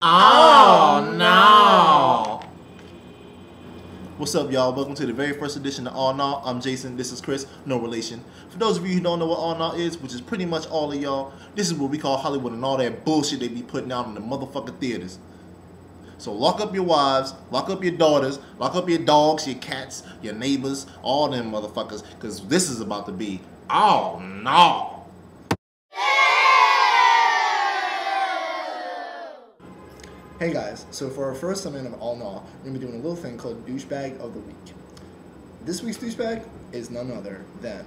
Oh no! What's up, y'all? Welcome to the very first edition of All Naw. I'm Jason. This is Chris. No relation. For those of you who don't know what All Naw is, which is pretty much all of y'all, this is what we call Hollywood and all that bullshit they be putting out in the motherfucking theaters. So lock up your wives, lock up your daughters, lock up your dogs, your cats, your neighbors, all them motherfuckers, because this is about to be All Naw. Hey guys, so for our first segment of All Naw, we're going to be doing a little thing called Douchebag of the Week. This week's douchebag is none other than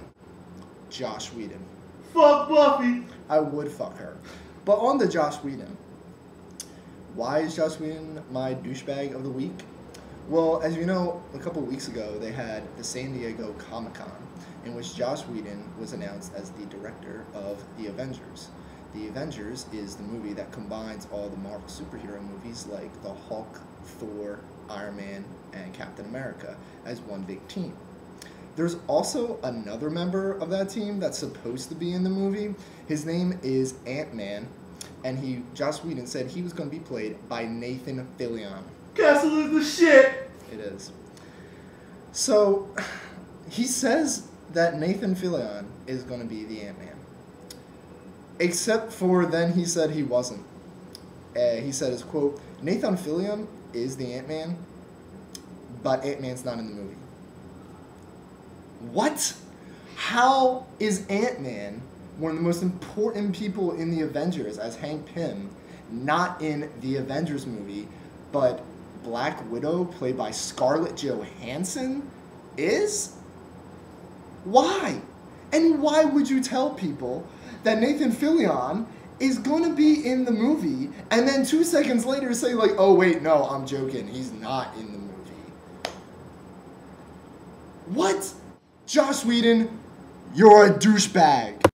Joss Whedon. Fuck Buffy! I would fuck her. But on to Joss Whedon. Why is Joss Whedon my douchebag of the week? Well, as you know, a couple weeks ago they had the San Diego Comic-Con, in which Joss Whedon was announced as the director of The Avengers. The Avengers is the movie that combines all the Marvel superhero movies like the Hulk, Thor, Iron Man, and Captain America as one big team. There's also another member of that team that's supposed to be in the movie. His name is Ant-Man, and Joss Whedon said he was going to be played by Nathan Fillion. Castle is the shit! It is. So, he says that Nathan Fillion is going to be the Ant-Man. Except for then he said he wasn't. He said his quote, Nathan Fillion is the Ant-Man, but Ant-Man's not in the movie. What? How is Ant-Man, one of the most important people in the Avengers, as Hank Pym, not in the Avengers movie, but Black Widow, played by Scarlett Johansson, is? Why? And why would you tell people that Nathan Fillion is going to be in the movie and then 2 seconds later say like, oh wait, no, I'm joking, he's not in the movie? What? Joss Whedon, you're a douchebag.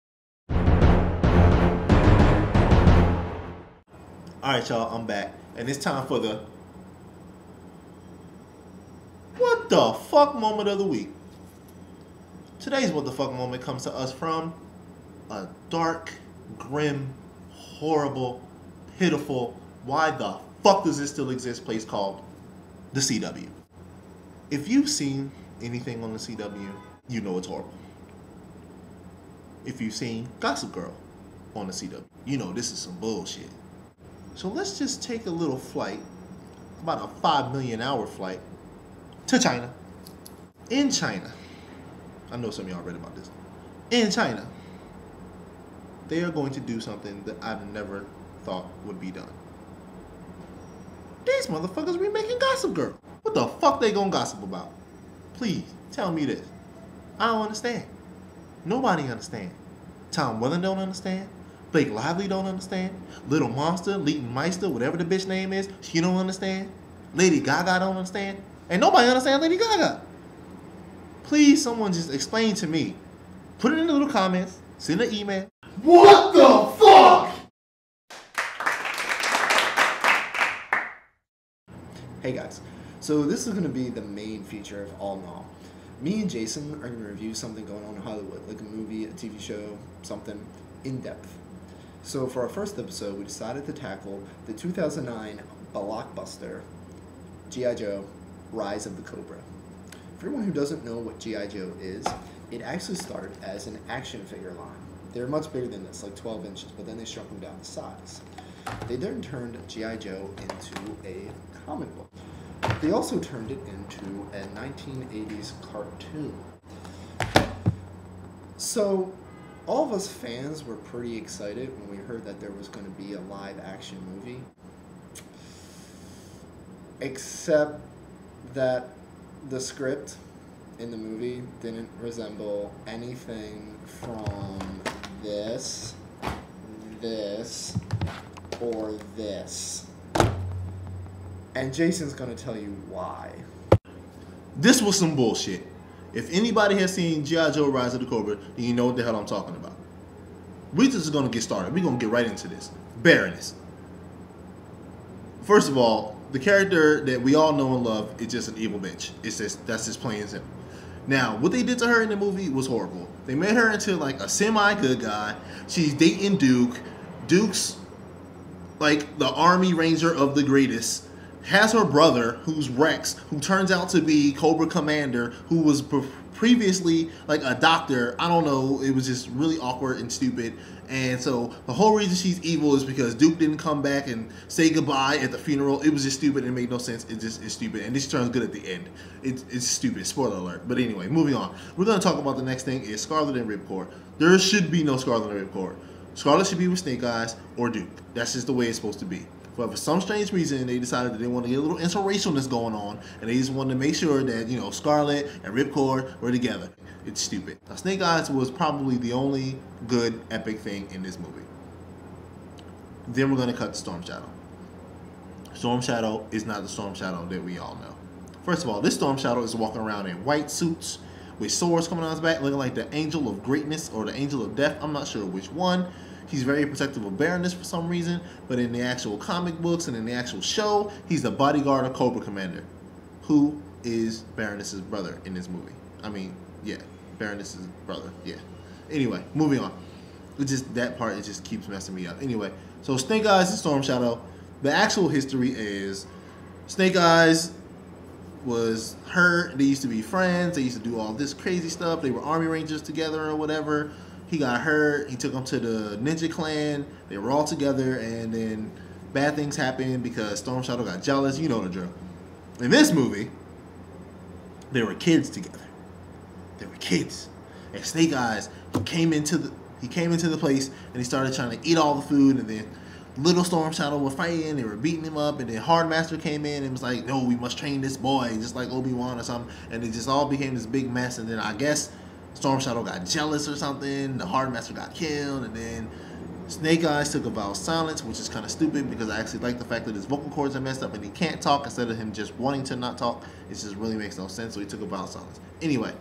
Alright, y'all, I'm back. And it's time for the what the fuck moment of the week. Today's what the fuck moment comes to us from a dark, grim, horrible, pitiful, why the fuck does this still exist place called the CW. If you've seen anything on the CW, you know it's horrible. If you've seen Gossip Girl on the CW, you know this is some bullshit. So let's just take a little flight, about a 5 million hour flight, to China. In China, I know some of y'all read about this. In China, they are going to do something that I've never thought would be done. These motherfuckers remaking Gossip Girl. What the fuck they gonna gossip about? Please, tell me this. I don't understand. Nobody understand. Tom Welling don't understand. Blake Lively don't understand. Little Monster, Leighton Meister, whatever the bitch name is, she don't understand. Lady Gaga don't understand. And nobody understands Lady Gaga. Please, someone just explain to me. Put it in the little comments. Send an email. What the fuck? Hey guys, so this is going to be the main feature of All Naw. Me and Jason are going to review something going on in Hollywood, like a movie, a TV show, something in depth. So for our first episode, we decided to tackle the 2009 blockbuster G.I. Joe, Rise of the Cobra. For everyone who doesn't know what G.I. Joe is, it actually started as an action figure line. They were much bigger than this, like 12 inches, but then they shrunk them down to size. They then turned G.I. Joe into a comic book. They also turned it into a 1980s cartoon. So, all of us fans were pretty excited when we heard that there was going to be a live action movie. Except that the script in the movie didn't resemble anything from this, or this. And Jason's gonna tell you why. This was some bullshit. If anybody has seen G.I. Joe Rise of the Cobra, then you know what the hell I'm talking about. We just gonna get started. We're gonna get right into this. Baroness. First of all, the character that we all know and love is just an evil bitch. That's just plain and simple. Now, what they did to her in the movie was horrible. They made her into like a semi-good guy. She's dating Duke. Duke's like the Army Ranger of the greatest, has her brother, who's Rex, who turns out to be Cobra Commander, who was previously like a doctor. I don't know. It was just really awkward and stupid. And so the whole reason she's evil is because Duke didn't come back and say goodbye at the funeral. It was just stupid. It made no sense. It's stupid. And this turns good at the end. It's stupid. Spoiler alert. But anyway, moving on. We're going to talk about the next thing is Scarlet and Ripcord. There should be no Scarlet and Ripcord. Scarlet should be with Snake Eyes or Duke. That's just the way it's supposed to be. But for some strange reason, they decided that they want to get a little interracialness going on, and they just wanted to make sure that, you know, Scarlet and Ripcord were together. It's stupid. Now, Snake Eyes was probably the only good epic thing in this movie. Then we're going to cut to Storm Shadow. Storm Shadow is not the Storm Shadow that we all know. First of all, this Storm Shadow is walking around in white suits with swords coming on his back, looking like the Angel of Greatness or the Angel of Death. I'm not sure which one. He's very protective of Baroness for some reason, but in the actual comic books and in the actual show, he's the bodyguard of Cobra Commander, who is Baroness's brother in this movie. I mean, yeah, Baroness's brother, yeah. Anyway, moving on. It's just that part, it just keeps messing me up. Anyway, so Snake Eyes and Storm Shadow, the actual history is Snake Eyes was hurt. They used to be friends. They used to do all this crazy stuff. They were Army Rangers together or whatever. He got hurt. He took him to the Ninja Clan. They were all together, and then bad things happened because Storm Shadow got jealous. You know the drill. In this movie, they were kids together. They were kids. And Snake Eyes, he came into the place and he started trying to eat all the food, and then little Storm Shadow were fighting. They were beating him up, and then Hardmaster came in and was like, "No, we must train this boy," just like Obi-Wan or something. And it just all became this big mess. And then I guess Storm Shadow got jealous or something. The Hardmaster got killed, and then Snake Eyes took a vow of silence, which is kind of stupid because I actually like the fact that his vocal cords are messed up and he can't talk instead of him just wanting to not talk. It just really makes no sense, so he took a vow of silence. Anyway,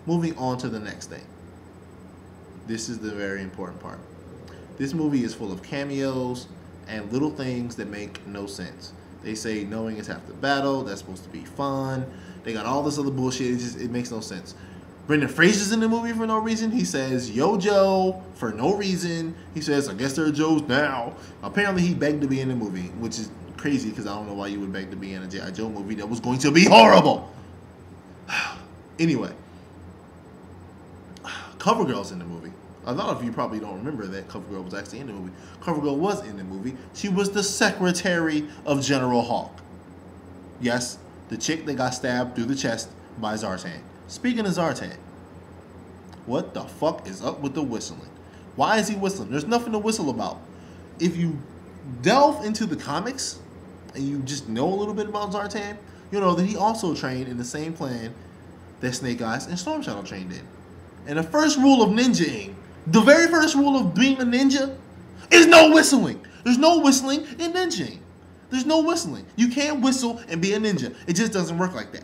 moving on to the next thing. This is the very important part. This movie is full of cameos and little things that make no sense. They say knowing is half the battle. That's supposed to be fun. They got all this other bullshit. It makes no sense. Brendan Fraser's in the movie for no reason. He says, "Yo, Joe," for no reason. He says, "I guess there are Joes now." Apparently, he begged to be in the movie, which is crazy because I don't know why you would beg to be in a G.I. Joe movie that was going to be horrible. Anyway, CoverGirl's in the movie. A lot of you probably don't remember that CoverGirl was actually in the movie. CoverGirl was in the movie. She was the secretary of General Hawk. Yes, the chick that got stabbed through the chest by Zartan. Speaking of Zartan, what the fuck is up with the whistling? Why is he whistling? There's nothing to whistle about. If you delve into the comics and you just know a little bit about Zartan, you know that he also trained in the same clan that Snake Eyes and Storm Shadow trained in. And the first rule of ninjaing, the very first rule of being a ninja, is no whistling. There's no whistling in ninjaing. There's no whistling. You can't whistle and be a ninja. It just doesn't work like that.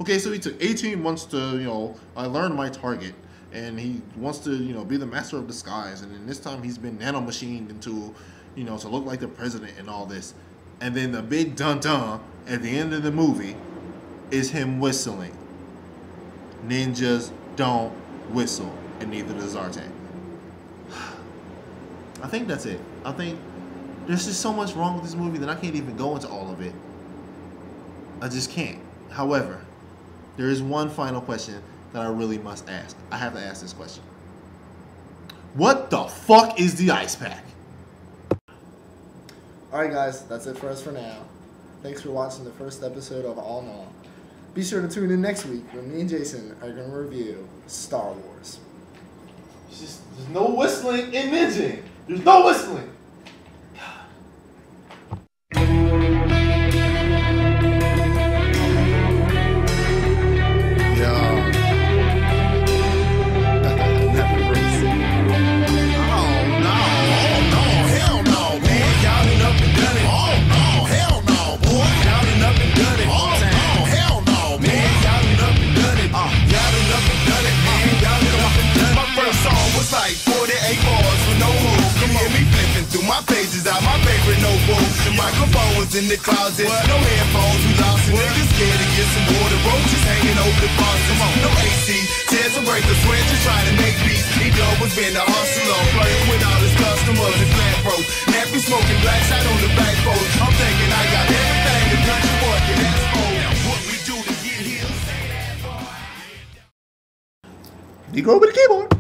Okay, so he took 18 months to, I learned my target, and he wants to, be the master of disguise, and then this time he's been nanomachined into, to look like the president and all this. And then the big dun-dun at the end of the movie is him whistling. Ninjas don't whistle, and neither does Zartan. I think that's it. I think there's just so much wrong with this movie that I can't even go into all of it. I just can't. However, there is one final question that I really must ask. I have to ask this question. What the fuck is the ice pack? Alright guys, that's it for us for now. Thanks for watching the first episode of All NAW. Be sure to tune in next week when me and Jason are going to review Star Wars. There's no whistling in ninja. There's no whistling. Like 48 bars with no hook. You hear me flipping through my pages out my favorite notebook. The microphone was in the closet. No headphones, we lost it. Niggas scared to get some water. Roaches hanging over the faucet. No AC. tears will break the sweat just trying to make beats. He was been a hustler, flirting with all his customers and flat bros. Nappy smoking blacks out on the back road. I'm thinking I got everything the country boy can ask for. Now what we do to get here? Negro with a keyboard.